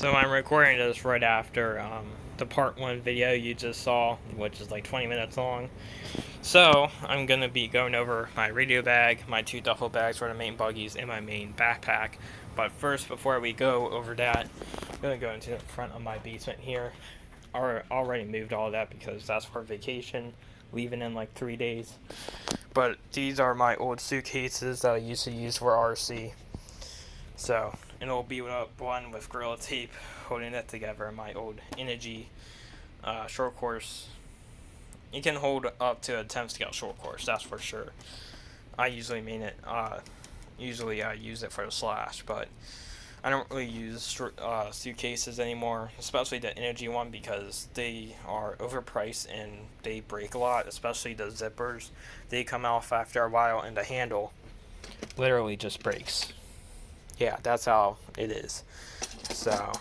So I'm recording this right after the part 1 video you just saw, which is like 20 minutes long. So I'm going to be going over my radio bag, my 2 duffel bags for the main buggies, and my main backpack. But first, before we go over that, I'm going to go into the front of my basement here. I already moved all of that because that's for vacation, leaving in like 3 days. But these are my old suitcases that I used to use for RC. So, and it'll be one with Gorilla Tape holding it together. My old Energy short course. You can hold up to a 10 scale short course, that's for sure. I usually use it for the slash, but I don't really use suitcases anymore, especially the Energy one, because they are overpriced and they break a lot, especially the zippers. They come off after a while and the handle literally just breaks. Yeah, that's how it is. So,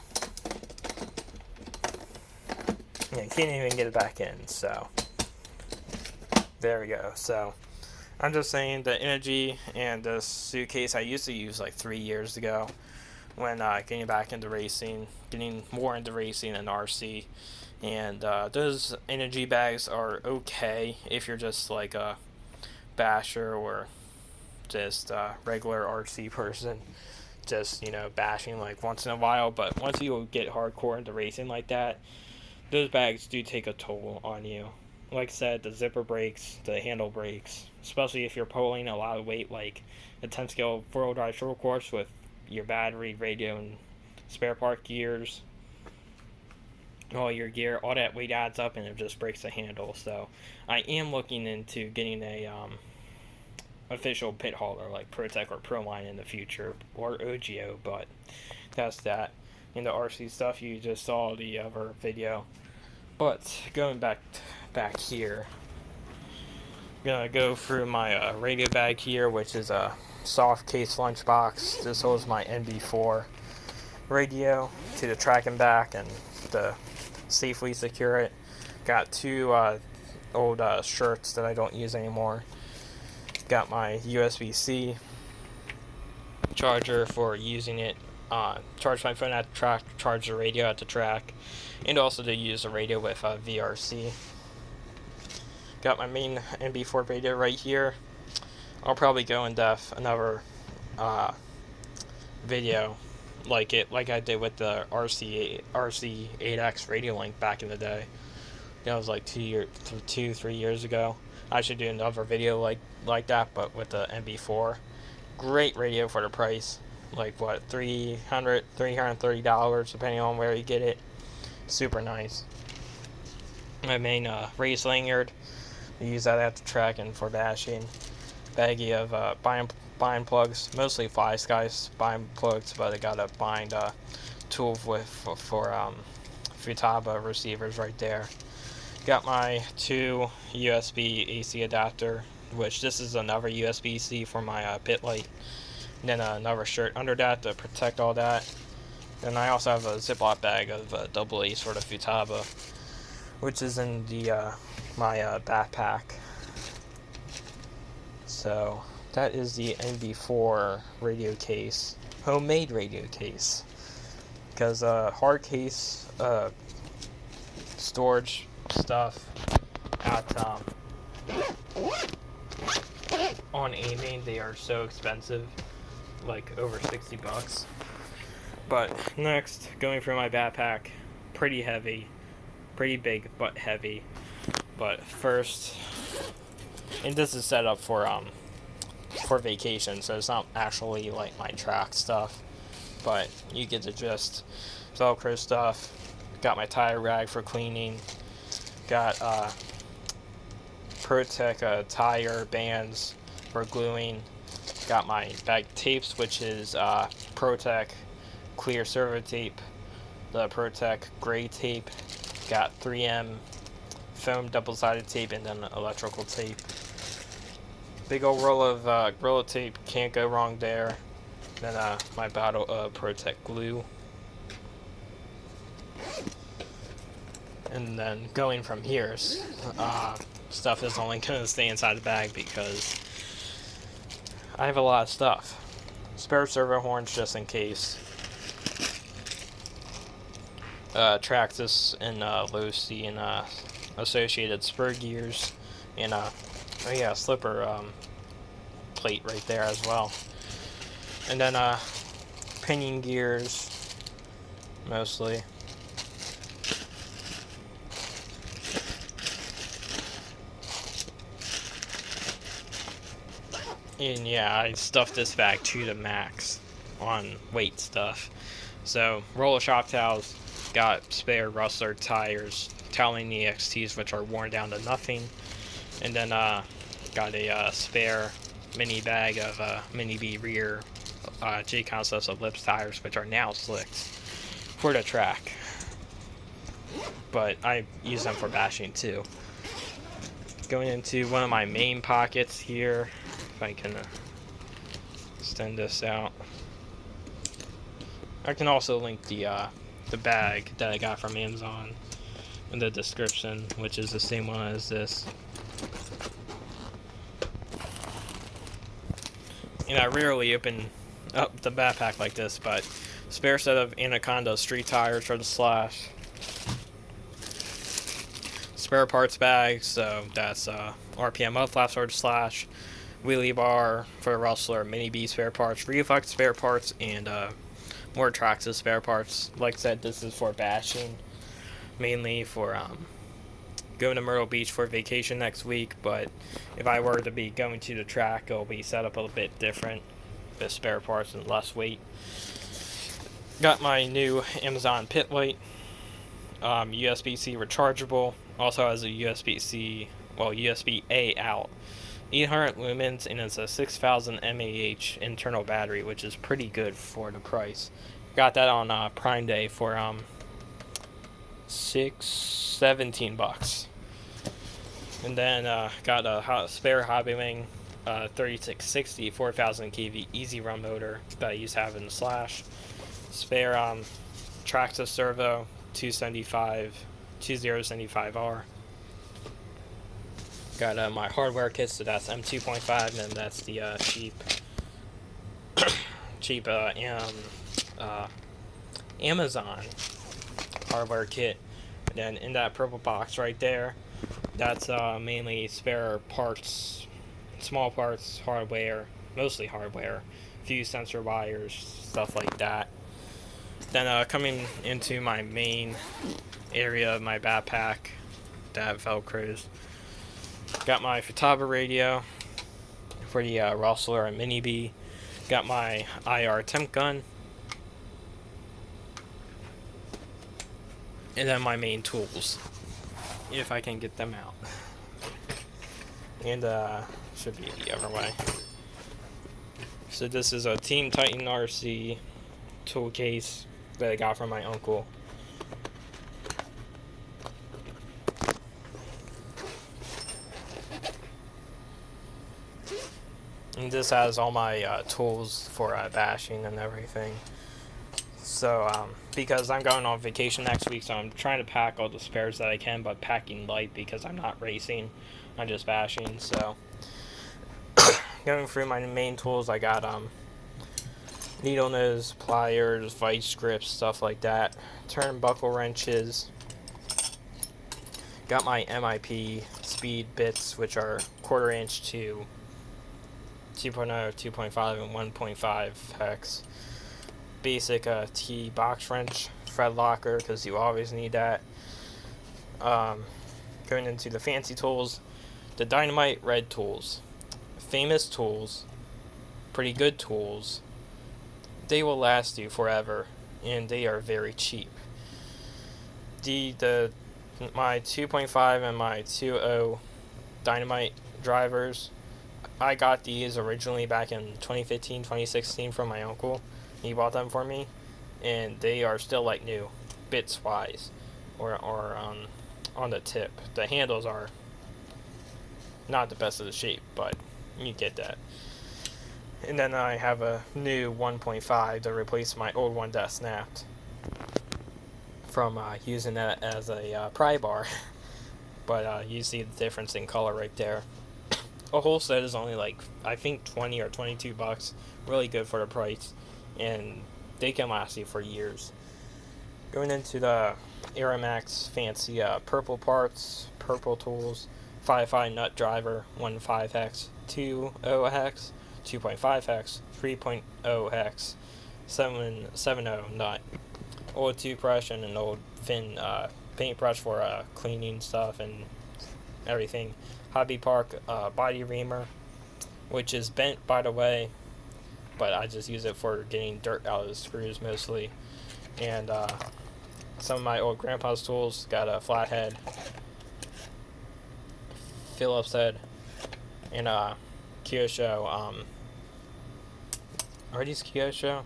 yeah, can't even get it back in, so there we go. So, I'm just saying the Energy and the suitcase I used to use like 3 years ago when getting back into racing, getting more into racing and RC. And those Energy bags are okay if you're just like a basher or just a regular RC person. Just, bashing like once in a while, but once you get hardcore into racing like that, those bags do take a toll on you. Like I said, the zipper breaks, the handle breaks, especially if you're pulling a lot of weight like a 10 scale 4-wheel drive short course with your battery, radio, and spare part gears. All your gear, all that weight adds up and it just breaks the handle. So I am looking into getting a official pit hauler like ProTech or ProLine in the future, or OGO, but that's that. In the RC stuff, you just saw the other video. But going back here, I'm gonna go through my radio bag here, which is a soft case lunchbox. This holds my NB4 radio to the track and back and to safely secure it. Got 2 old shirts that I don't use anymore. Got my USB-C charger for using it, charge my phone at the track, charge the radio at the track, and also to use the radio with VRC. Got my main NB4 radio right here. I'll probably go in depth another video like I did with the RC8X radio link back in the day. That was like 3 years ago. I should do another video like that, but with the NB4. Great radio for the price. Like what, $330 depending on where you get it. Super nice. My main race lanyard. I use that at the track and for bashing. Baggie of bind plugs, mostly Fly Skies bind plugs, but I got a bind tool for Futaba receivers right there. Got my 2 USB AC adapter, which this is another USB-C for my pit light. And then another shirt under that to protect all that. Then I also have a Ziploc bag of double A's for the Futaba, which is in the my backpack. So that is the NB4 radio case, homemade radio case. Because hard case storage stuff at on Amazon, they are so expensive, like over $60. But next, going through my backpack, pretty heavy, pretty big but heavy. But first, and this is set up for vacation, so it's not actually like my track stuff, but you get the gist. Velcro stuff. Got my tire rag for cleaning. Got ProTech tire bands for gluing. Got my bag tapes, which is ProTech clear servo tape, the ProTech gray tape. Got 3M foam double-sided tape, and then electrical tape. Big old roll of Gorilla Tape, can't go wrong there. Then my bottle of ProTech glue. And then going from here, stuff is only going to stay inside the bag because I have a lot of stuff. Spare servo horns just in case. Traxxas and low C and associated spur gears, and oh yeah, slipper plate right there as well. And then pinion gears mostly. And yeah, I stuffed this bag to the max on weight stuff. So roller shock towels, got spare Rustler tires, Talon EXTs which are worn down to nothing, and then got a spare mini bag of Mini B rear J Concepts Ellipse tires which are now slicked for the track. But I use them for bashing too. Going into one of my main pockets here, if I can extend this out. I can also link the bag that I got from Amazon in the description, which is the same one as this. And I rarely open up the backpack like this, but spare set of Anaconda street tires for the slash. Spare parts bag, so that's RPM mud flaps for the slash, wheelie bar for the Rustler, Mini B spare parts, Reflex spare parts, and more Traxxas spare parts. Like I said, this is for bashing, mainly for going to Myrtle Beach for vacation next week, but if I were to be going to the track, it'll be set up a bit different with spare parts and less weight. Got my new Amazon pit light, USB-C rechargeable, also has a USB-A out, 800 lumens, and it's a 6000 mAh internal battery, which is pretty good for the price. Got that on Prime Day for $17 bucks. And then got a spare Hobbywing 3660 4000 kV easy run motor that I used to have in the slash. Spare Traxxas servo 2075R. Got my hardware kit, so that's M2.5, and then that's the cheap Amazon hardware kit. And then in that purple box right there, that's mainly spare parts, small parts, hardware, mostly hardware, a few sensor wires, stuff like that. Then coming into my main area of my backpack that velcros, got my Futaba radio for the Rustler and Mini B. Got my IR temp gun. And then my main tools, if I can get them out. And should be the other way. So this is a Team Titan RC tool case that I got from my uncle. And this has all my tools for bashing and everything. So, because I'm going on vacation next week, so I'm trying to pack all the spares that I can, but packing light because I'm not racing, I'm just bashing. So, going through my main tools, I got needle nose, pliers, vice grips, stuff like that, turnbuckle wrenches. Got my MIP speed bits, which are 1/4 inch to 2.0, 2.5, and 1.5 hex. Basic T box wrench, thread locker, because you always need that. Going into the fancy tools, the Dynamite Red tools, famous tools, pretty good tools. They will last you forever, and they are very cheap. My 2.5 and my 2.0 Dynamite drivers, I got these originally back in 2015, 2016 from my uncle. He bought them for me, and they are still like new, bits wise, or on the tip. The handles are not the best of the shape, but you get that. And then I have a new 1.5 to replace my old one that snapped from using that as a pry bar. But you see the difference in color right there. A whole set is only like, I think 20 or 22 bucks. Really good for the price, and they can last you for years. Going into the Aeromax fancy purple parts, purple tools, 5.5 nut driver, 1.5 hex, 2.0 hex, 2.5 hex, 3.0 hex, 7.0 nut, old toothbrush, and an old thin paintbrush for cleaning stuff and everything. Hobby Park body reamer, which is bent by the way, but I just use it for getting dirt out of the screws mostly. And some of my old grandpa's tools, got a flathead, Phillips head, and Kyosho. Are these Kyosho?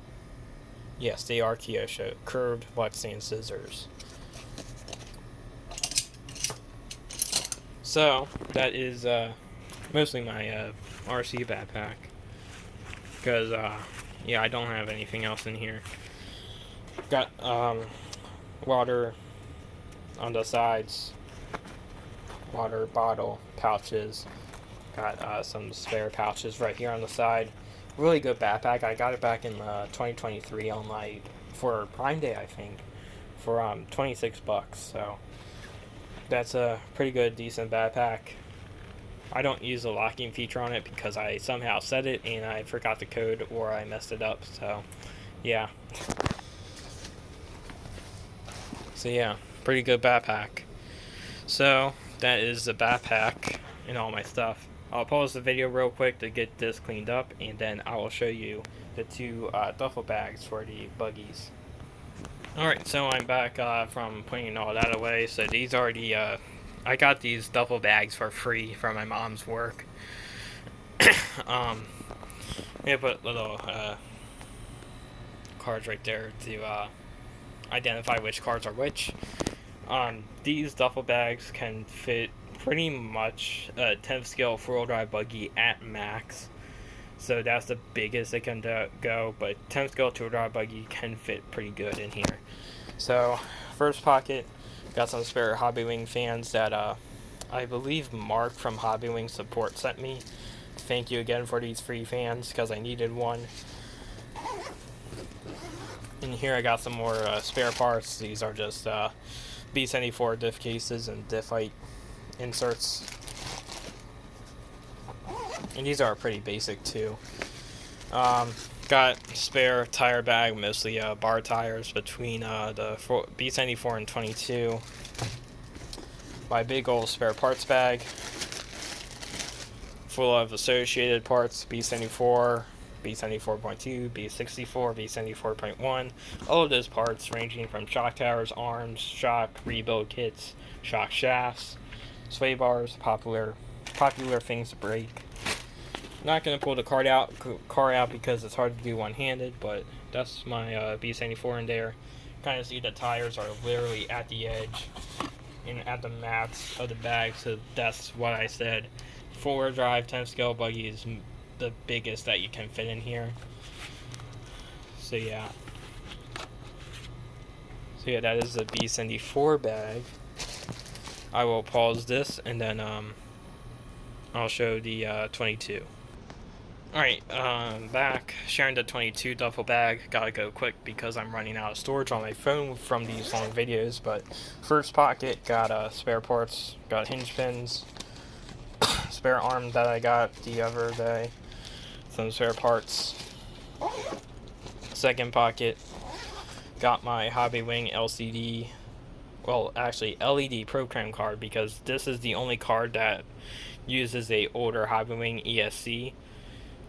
Yes, they are Kyosho. Curved black-sand scissors. So, that is mostly my RC backpack. Because, yeah, I don't have anything else in here. Got water on the sides, water bottle, pouches. Got some spare pouches right here on the side. Really good backpack. I got it back in 2023 on for Prime Day, I think, for $26. So that's a pretty good, decent backpack. I don't use the locking feature on it because I somehow set it and I forgot the code or I messed it up. So yeah. So yeah, pretty good backpack. So that is the backpack and all my stuff. I'll pause the video real quick to get this cleaned up, and then I will show you the two duffel bags for the buggies. Alright, so I'm back from putting all that away. So these are the, I got these duffel bags for free from my mom's work. I'm gonna put little cards right there to identify which cards are which. These duffel bags can fit pretty much a 10th scale 4-wheel drive buggy at max. So that's the biggest it can go, but 10th scale 2-wheel drive buggy can fit pretty good in here. So, first pocket, got some spare Hobbywing fans that I believe Mark from Hobbywing Support sent me. Thank you again for these free fans, because I needed one. In here I got some more spare parts. These are just B74 diff cases and diff height inserts, and these are pretty basic too. Got spare tire bag, mostly bar tires between the B74 and 22. My big old spare parts bag full of associated parts, B74, B74.2, B64, B74.1, all of those parts ranging from shock towers, arms, shock rebuild kits, shock shafts, sway bars, popular things to break. Not gonna pull the car out because it's hard to do one-handed, but that's my B74 in there. Kind of see the tires are literally at the edge and at the mats of the bag, so that's what I said. 4-wheel drive 10th scale buggy is the biggest that you can fit in here. So yeah. That is the B74 bag. I will pause this and then I'll show the 22. Alright, back, sharing the 22 duffel bag. Gotta go quick because I'm running out of storage on my phone from these long videos, but first pocket, got spare parts, got hinge pins, spare arm that I got the other day, some spare parts. Second pocket, got my Hobbywing LCD, well actually LED program card, because this is the only card that uses a older Hobbywing ESC,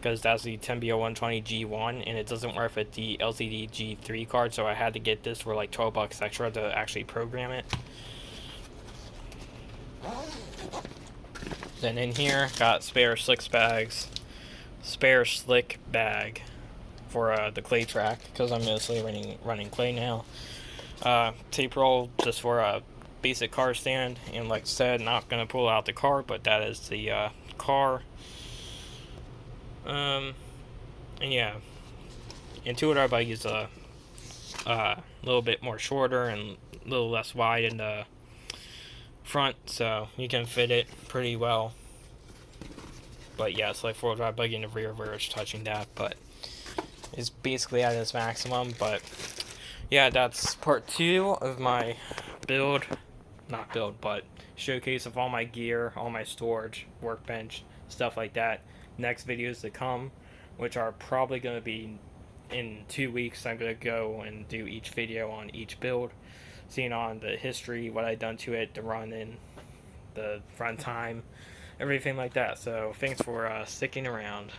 because that's the Tembio 120 G1 and it doesn't work with the LCD G3 card, so I had to get this for like $12 extra to actually program it. Then in here, got spare slick bag for the clay track, because I'm mostly running clay now. Tape roll just for a basic car stand, and like I said, not gonna pull out the car, but that is the car. And yeah, and 2-wheel bike is a little bit more shorter and a little less wide in the front, so you can fit it pretty well. But yeah, it's like 4-wheel drive buggy in the rear where it's touching that, but it's basically at its maximum. But yeah, that's part 2 of my build, not build, but showcase of all my gear, all my storage, workbench, stuff like that. Next videos to come, which are probably going to be in 2 weeks. I'm going to go and do each video on each build, seeing on the history, what I've done to it, the run in, the run time, everything like that. So thanks for sticking around.